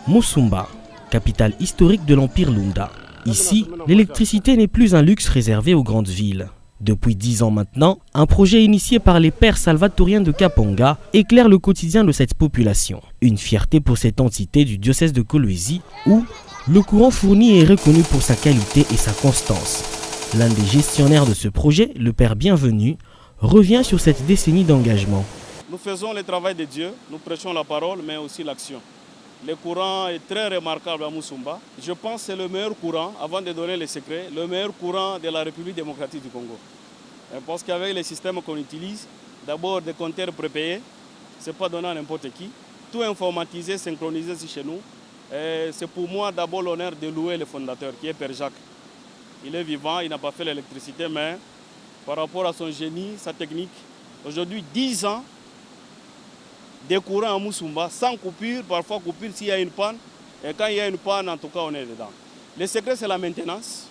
Musumba, capitale historique de l'Empire Lunda. Ici, l'électricité n'est plus un luxe réservé aux grandes villes. Depuis 10 ans maintenant, un projet initié par les pères salvatoriens de Kaponga éclaire le quotidien de cette population. Une fierté pour cette entité du diocèse de Kolwezi où le courant fourni est reconnu pour sa qualité et sa constance. L'un des gestionnaires de ce projet, le père Bienvenu, revient sur cette décennie d'engagement. Nous faisons le travail de Dieu, nous prêchons la parole mais aussi l'action. Le courant est très remarquable à Musumba. Je pense que c'est le meilleur courant, avant de donner les secrets, le meilleur courant de la République démocratique du Congo. Parce qu'avec les systèmes qu'on utilise, d'abord des compteurs prépayés, ce n'est pas donné à n'importe qui. Tout informatisé, synchronisé ici chez nous. C'est pour moi d'abord l'honneur de louer le fondateur, qui est Père Jacques. Il est vivant, il n'a pas fait l'électricité, mais par rapport à son génie, sa technique, aujourd'hui 10 ans, des courants à Musumba, sans coupure, parfois coupure s'il y a une panne. Et quand il y a une panne, en tout cas, on est dedans. Le secret, c'est la maintenance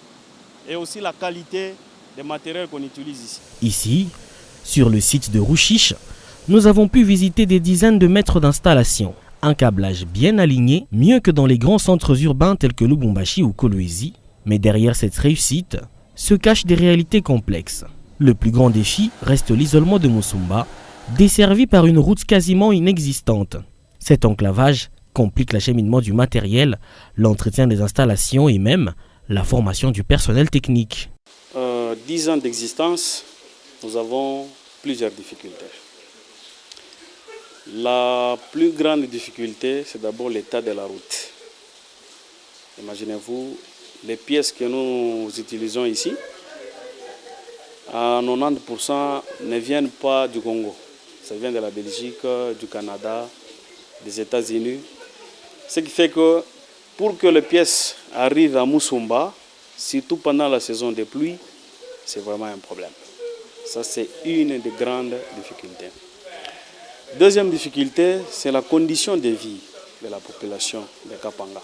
et aussi la qualité des matériels qu'on utilise ici. Ici, sur le site de Rouchiche, nous avons pu visiter des dizaines de mètres d'installation. Un câblage bien aligné, mieux que dans les grands centres urbains tels que Lubumbashi ou Kolwezi. Mais derrière cette réussite, se cachent des réalités complexes. Le plus grand défi reste l'isolement de Musumba, desservi par une route quasiment inexistante. Cet enclavage complique l'acheminement du matériel, l'entretien des installations et même la formation du personnel technique. 10 ans d'existence, nous avons plusieurs difficultés. La plus grande difficulté, c'est d'abord l'état de la route. Imaginez-vous, les pièces que nous utilisons ici, à 90% ne viennent pas du Congo. Ça vient de la Belgique, du Canada, des États-Unis. Ce qui fait que pour que les pièces arrivent à Musumba, surtout pendant la saison des pluies, c'est vraiment un problème. Ça, c'est une des grandes difficultés. Deuxième difficulté, c'est la condition de vie de la population de Kapanga.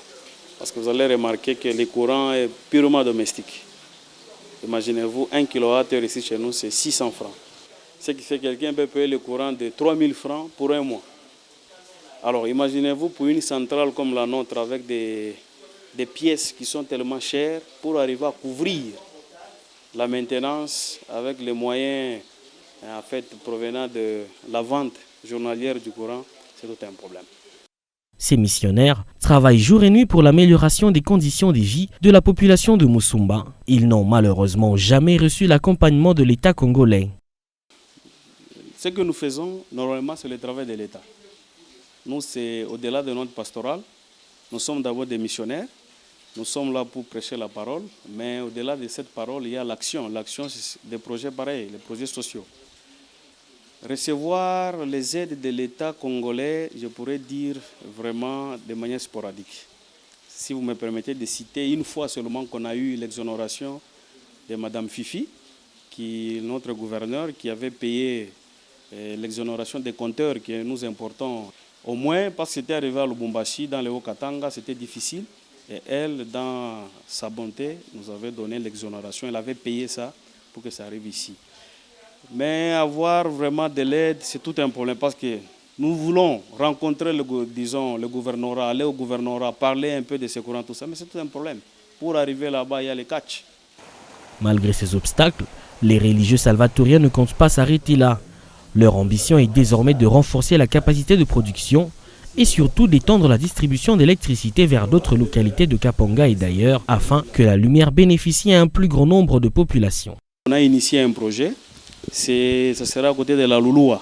Parce que vous allez remarquer que le courant est purement domestique. Imaginez-vous, 1 kWh ici chez nous, c'est 600 francs. Ce qui fait que quelqu'un peut payer le courant de 3000 francs pour un mois. Alors imaginez-vous pour une centrale comme la nôtre avec des pièces qui sont tellement chères pour arriver à couvrir la maintenance avec les moyens en fait, provenant de la vente journalière du courant, c'est tout un problème. Ces missionnaires travaillent jour et nuit pour l'amélioration des conditions de vie de la population de Musumba. Ils n'ont malheureusement jamais reçu l'accompagnement de l'État congolais. Ce que nous faisons, normalement, c'est le travail de l'État. Nous, c'est au-delà de notre pastoral. Nous sommes d'abord des missionnaires. Nous sommes là pour prêcher la parole. Mais au-delà de cette parole, il y a l'action. L'action, c'est des projets pareils, les projets sociaux. Recevoir les aides de l'État congolais, je pourrais dire vraiment de manière sporadique. Si vous me permettez de citer une fois seulement qu'on a eu l'exonération de Mme Fifi, qui est notre gouverneur, qui avait payé l'exonération des compteurs que nous importons. Au moins, parce que c'était arrivé à Lubumbashi, dans le Haut-Katanga, c'était difficile. Et elle, dans sa bonté, nous avait donné l'exonération. Elle avait payé ça pour que ça arrive ici. Mais avoir vraiment de l'aide, c'est tout un problème parce que nous voulons rencontrer le gouvernorat, aller au gouvernorat, parler un peu de ce courant, tout ça, mais c'est tout un problème. Pour arriver là-bas, il y a les catchs. Malgré ces obstacles, les religieux salvatoriens ne comptent pas s'arrêter là. Leur ambition est désormais de renforcer la capacité de production et surtout d'étendre la distribution d'électricité vers d'autres localités de Kapanga et d'ailleurs, afin que la lumière bénéficie à un plus grand nombre de populations. On a initié un projet, ça sera à côté de la Louloua.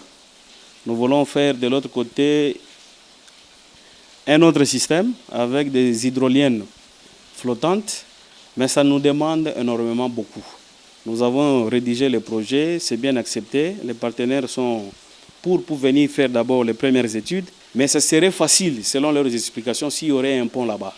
Nous voulons faire de l'autre côté un autre système avec des hydroliennes flottantes, mais ça nous demande énormément beaucoup. Nous avons rédigé le projet, c'est bien accepté. Les partenaires sont pour venir faire d'abord les premières études. Mais ça serait facile, selon leurs explications, s'il y aurait un pont là-bas.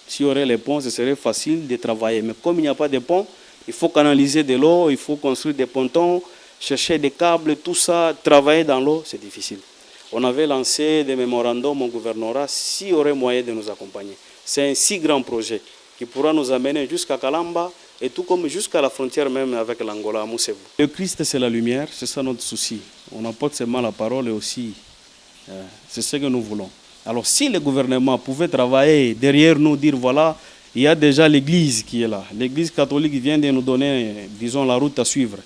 S'il y aurait les ponts, ce serait facile de travailler. Mais comme il n'y a pas de pont, il faut canaliser de l'eau, il faut construire des pontons, chercher des câbles, tout ça, travailler dans l'eau, c'est difficile. On avait lancé des mémorandums au gouvernorat s'il y aurait moyen de nous accompagner. C'est un si grand projet qui pourra nous amener jusqu'à Kalamba et tout comme jusqu'à la frontière même avec l'Angola, à Moussevo. Le Christ, c'est la lumière, c'est ça notre souci. On apporte seulement la parole et aussi, c'est ce que nous voulons. Alors si le gouvernement pouvait travailler derrière nous, dire voilà, il y a déjà l'église qui est là. L'église catholique vient de nous donner, disons, la route à suivre.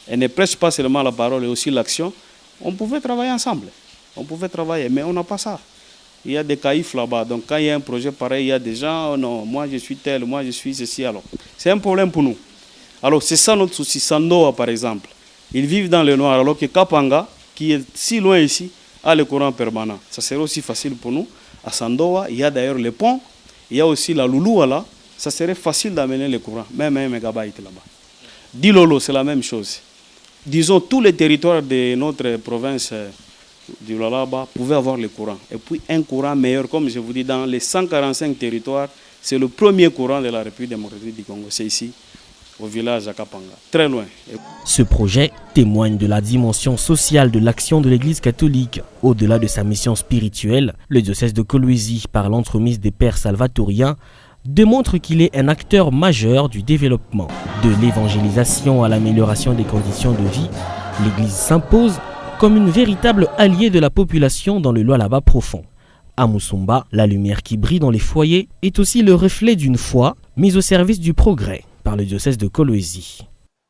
Elle ne prêche pas seulement la parole, mais aussi l'action. On pouvait travailler ensemble. On pouvait travailler, mais on n'a pas ça. Il y a des caïfs là-bas. Donc quand il y a un projet pareil, il y a des gens, oh non, moi je suis tel, moi je suis ceci. Alors, c'est un problème pour nous. Alors c'est ça notre souci. Sandoa par exemple, ils vivent dans le noir, alors que Kapanga, qui est si loin ici, a le courant permanent. Ça serait aussi facile pour nous. À Sandoa, il y a d'ailleurs le pont, il y a aussi la Louloua là. Ça serait facile d'amener le courant, même 1 mégabyte là-bas. Dilolo, c'est la même chose. Disons, tous les territoires de notre province du Lualaba pouvaient avoir le courant. Et puis un courant meilleur, comme je vous dis, dans les 145 territoires, c'est le premier courant de la République démocratique du Congo. C'est ici, au village à Kapanga, très loin. Ce projet témoigne de la dimension sociale de l'action de l'Église catholique. Au-delà de sa mission spirituelle, le diocèse de Kolwezi, par l'entremise des pères salvatoriens, démontre qu'il est un acteur majeur du développement. De l'évangélisation à l'amélioration des conditions de vie, l'Église s'impose comme une véritable alliée de la population dans le Lualaba profond. À Musumba, la lumière qui brille dans les foyers est aussi le reflet d'une foi mise au service du progrès par le diocèse de Kolwezi.